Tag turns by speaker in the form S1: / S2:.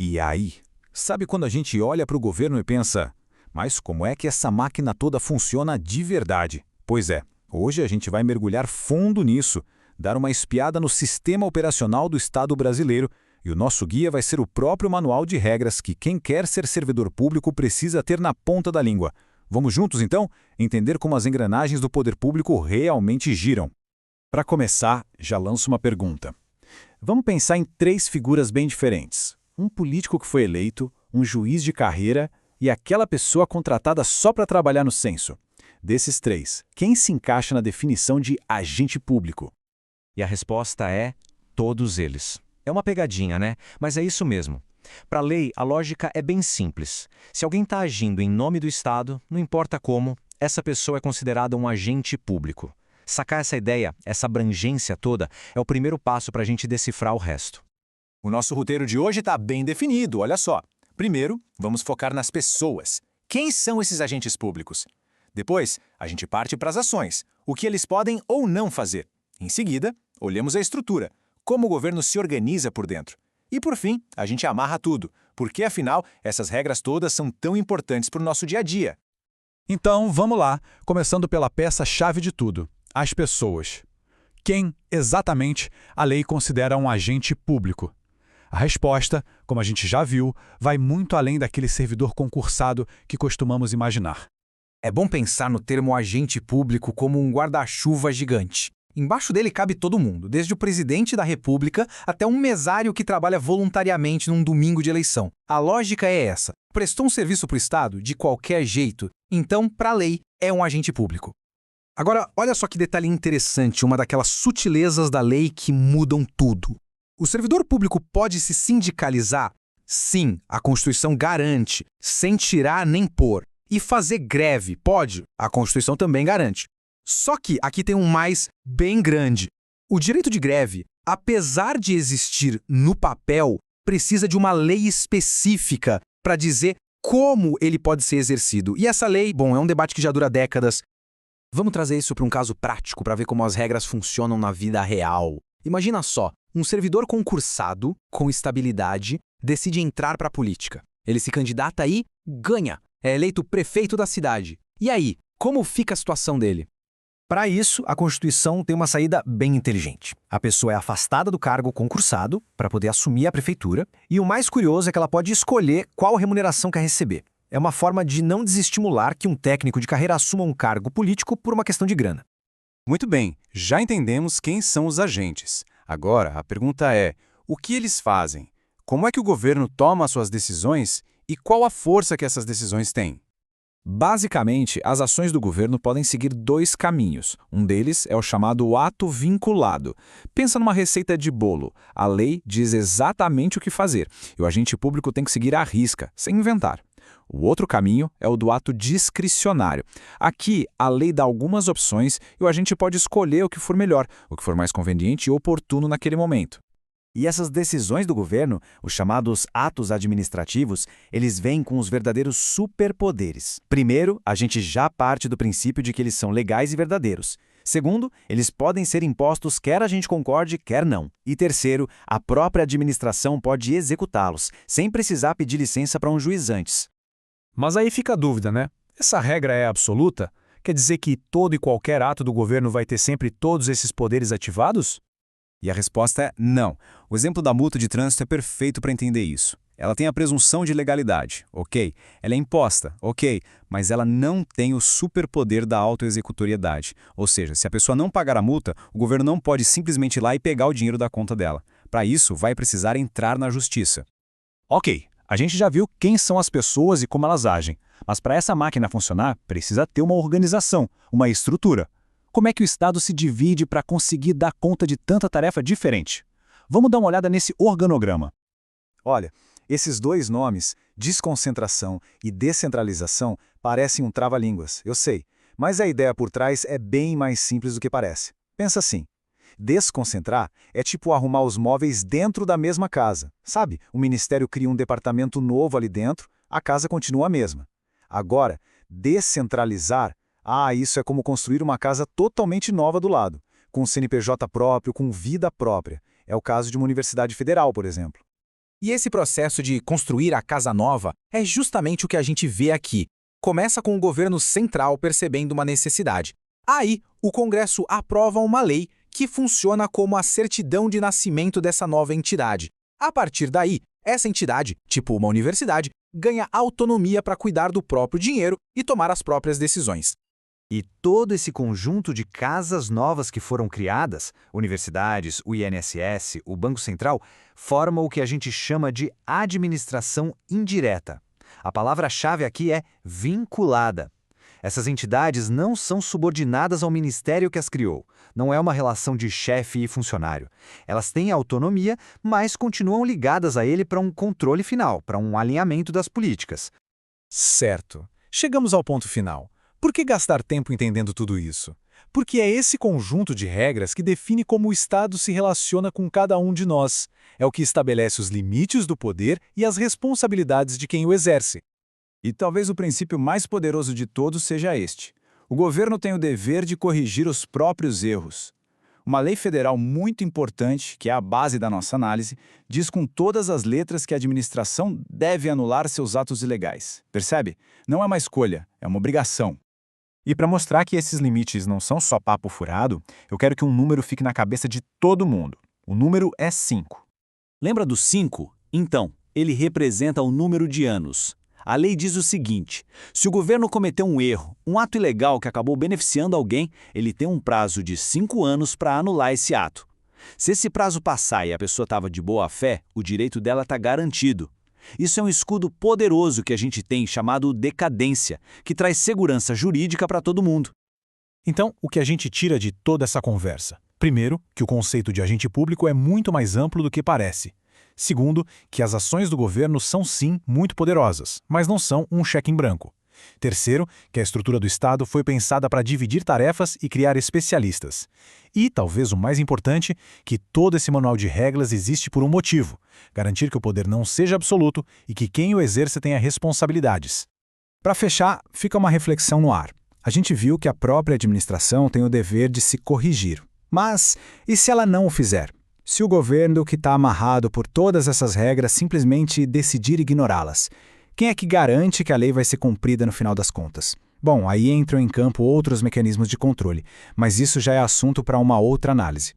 S1: E aí? Sabe quando a gente olha para o governo e pensa, mas como é que essa máquina toda funciona de verdade? Pois é, hoje a gente vai mergulhar fundo nisso, dar uma espiada no sistema operacional do Estado brasileiro, e o nosso guia vai ser o próprio manual de regras que quem quer ser servidor público precisa ter na ponta da língua. Vamos juntos, então, entender como as engrenagens do poder público realmente giram. Para começar, já lanço uma pergunta. Vamos pensar em três figuras bem diferentes. Um político que foi eleito, um juiz de carreira e aquela pessoa contratada só para trabalhar no censo. Desses três, quem se encaixa na definição de agente público?
S2: E a resposta é todos eles. É uma pegadinha, né? Mas é isso mesmo. Para a lei, a lógica é bem simples. Se alguém está agindo em nome do Estado, não importa como, essa pessoa é considerada um agente público. Sacar essa ideia, essa abrangência toda, é o primeiro passo para a gente decifrar o resto.
S1: O nosso roteiro de hoje está bem definido, olha só. Primeiro, vamos focar nas pessoas. Quem são esses agentes públicos? Depois, a gente parte para as ações, o que eles podem ou não fazer. Em seguida, olhamos a estrutura, como o governo se organiza por dentro. E por fim, a gente amarra tudo, porque afinal, essas regras todas são tão importantes para o nosso dia a dia. Então, vamos lá, começando pela peça-chave de tudo, as pessoas. Quem, exatamente, a lei considera um agente público? A resposta, como a gente já viu, vai muito além daquele servidor concursado que costumamos imaginar.
S3: É bom pensar no termo agente público como um guarda-chuva gigante. Embaixo dele cabe todo mundo, desde o presidente da República até um mesário que trabalha voluntariamente num domingo de eleição. A lógica é essa. Prestou um serviço para o Estado de qualquer jeito, então, para a lei, é um agente público. Agora, olha só que detalhe interessante, uma daquelas sutilezas da lei que mudam tudo. O servidor público pode se sindicalizar? Sim, a Constituição garante, sem tirar nem pôr. E fazer greve? Pode, a Constituição também garante. Só que aqui tem um mais bem grande. O direito de greve, apesar de existir no papel, precisa de uma lei específica para dizer como ele pode ser exercido. E essa lei, bom, é um debate que já dura décadas. Vamos trazer isso para um caso prático para ver como as regras funcionam na vida real. Imagina só, um servidor concursado, com estabilidade, decide entrar para a política. Ele se candidata e ganha. É eleito prefeito da cidade. E aí, como fica a situação dele? Para isso, a Constituição tem uma saída bem inteligente. A pessoa é afastada do cargo concursado para poder assumir a prefeitura, e o mais curioso é que ela pode escolher qual remuneração quer receber. É uma forma de não desestimular que um técnico de carreira assuma um cargo político por uma questão de grana.
S1: Muito bem, já entendemos quem são os agentes. Agora, a pergunta é, o que eles fazem? Como é que o governo toma as suas decisões e qual a força que essas decisões têm? Basicamente, as ações do governo podem seguir dois caminhos. Um deles é o chamado ato vinculado. Pensa numa receita de bolo. A lei diz exatamente o que fazer, e o agente público tem que seguir à risca, sem inventar. O outro caminho é o do ato discricionário. Aqui, a lei dá algumas opções e o agente pode escolher o que for melhor, o que for mais conveniente e oportuno naquele momento.
S4: E essas decisões do governo, os chamados atos administrativos, eles vêm com os verdadeiros superpoderes. Primeiro, a gente já parte do princípio de que eles são legais e verdadeiros. Segundo, eles podem ser impostos quer a gente concorde, quer não. E terceiro, a própria administração pode executá-los, sem precisar pedir licença para um juiz antes.
S5: Mas aí fica a dúvida, né? Essa regra é absoluta? Quer dizer que todo e qualquer ato do governo vai ter sempre todos esses poderes ativados?
S1: E a resposta é não. O exemplo da multa de trânsito é perfeito para entender isso. Ela tem a presunção de legalidade, ok? Ela é imposta, ok? Mas ela não tem o superpoder da autoexecutoriedade. Ou seja, se a pessoa não pagar a multa, o governo não pode simplesmente ir lá e pegar o dinheiro da conta dela. Para isso, vai precisar entrar na justiça.
S5: Ok, a gente já viu quem são as pessoas e como elas agem. Mas para essa máquina funcionar, precisa ter uma organização, uma estrutura. Como é que o Estado se divide para conseguir dar conta de tanta tarefa diferente? Vamos dar uma olhada nesse organograma.
S1: Olha, esses dois nomes, desconcentração e descentralização, parecem um trava-línguas, eu sei, mas a ideia por trás é bem mais simples do que parece. Pensa assim, desconcentrar é tipo arrumar os móveis dentro da mesma casa. Sabe, o ministério cria um departamento novo ali dentro, a casa continua a mesma. Agora, descentralizar, isso é como construir uma casa totalmente nova do lado, com CNPJ próprio, com vida própria. É o caso de uma universidade federal, por exemplo.
S3: E esse processo de construir a casa nova é justamente o que a gente vê aqui. Começa com o governo central percebendo uma necessidade. Aí, o Congresso aprova uma lei que funciona como a certidão de nascimento dessa nova entidade. A partir daí, essa entidade, tipo uma universidade, ganha autonomia para cuidar do próprio dinheiro e tomar as próprias decisões.
S4: E todo esse conjunto de casas novas que foram criadas, universidades, o INSS, o Banco Central, forma o que a gente chama de administração indireta. A palavra-chave aqui é vinculada. Essas entidades não são subordinadas ao ministério que as criou. Não é uma relação de chefe e funcionário. Elas têm autonomia, mas continuam ligadas a ele para um controle final, para um alinhamento das políticas.
S1: Certo. Chegamos ao ponto final. Por que gastar tempo entendendo tudo isso? Porque é esse conjunto de regras que define como o Estado se relaciona com cada um de nós. É o que estabelece os limites do poder e as responsabilidades de quem o exerce.
S5: E talvez o princípio mais poderoso de todos seja este. O governo tem o dever de corrigir os próprios erros. Uma lei federal muito importante, que é a base da nossa análise, diz com todas as letras que a administração deve anular seus atos ilegais. Percebe? Não é uma escolha, é uma obrigação. E para mostrar que esses limites não são só papo furado, eu quero que um número fique na cabeça de todo mundo. O número é 5.
S6: Lembra do 5? Então, ele representa o número de anos. A lei diz o seguinte: se o governo cometeu um erro, um ato ilegal que acabou beneficiando alguém, ele tem um prazo de 5 anos para anular esse ato. Se esse prazo passar e a pessoa estava de boa fé, o direito dela está garantido. Isso é um escudo poderoso que a gente tem chamado decadência, que traz segurança jurídica para todo mundo.
S1: Então, o que a gente tira de toda essa conversa? Primeiro, que o conceito de agente público é muito mais amplo do que parece. Segundo, que as ações do governo são sim muito poderosas, mas não são um cheque em branco. Terceiro, que a estrutura do Estado foi pensada para dividir tarefas e criar especialistas. E, talvez o mais importante, que todo esse manual de regras existe por um motivo: garantir que o poder não seja absoluto e que quem o exerça tenha responsabilidades. Para fechar, fica uma reflexão no ar. A gente viu que a própria administração tem o dever de se corrigir. Mas, e se ela não o fizer? Se o governo que está amarrado por todas essas regras simplesmente decidir ignorá-las, quem é que garante que a lei vai ser cumprida no final das contas? Bom, aí entram em campo outros mecanismos de controle, mas isso já é assunto para uma outra análise.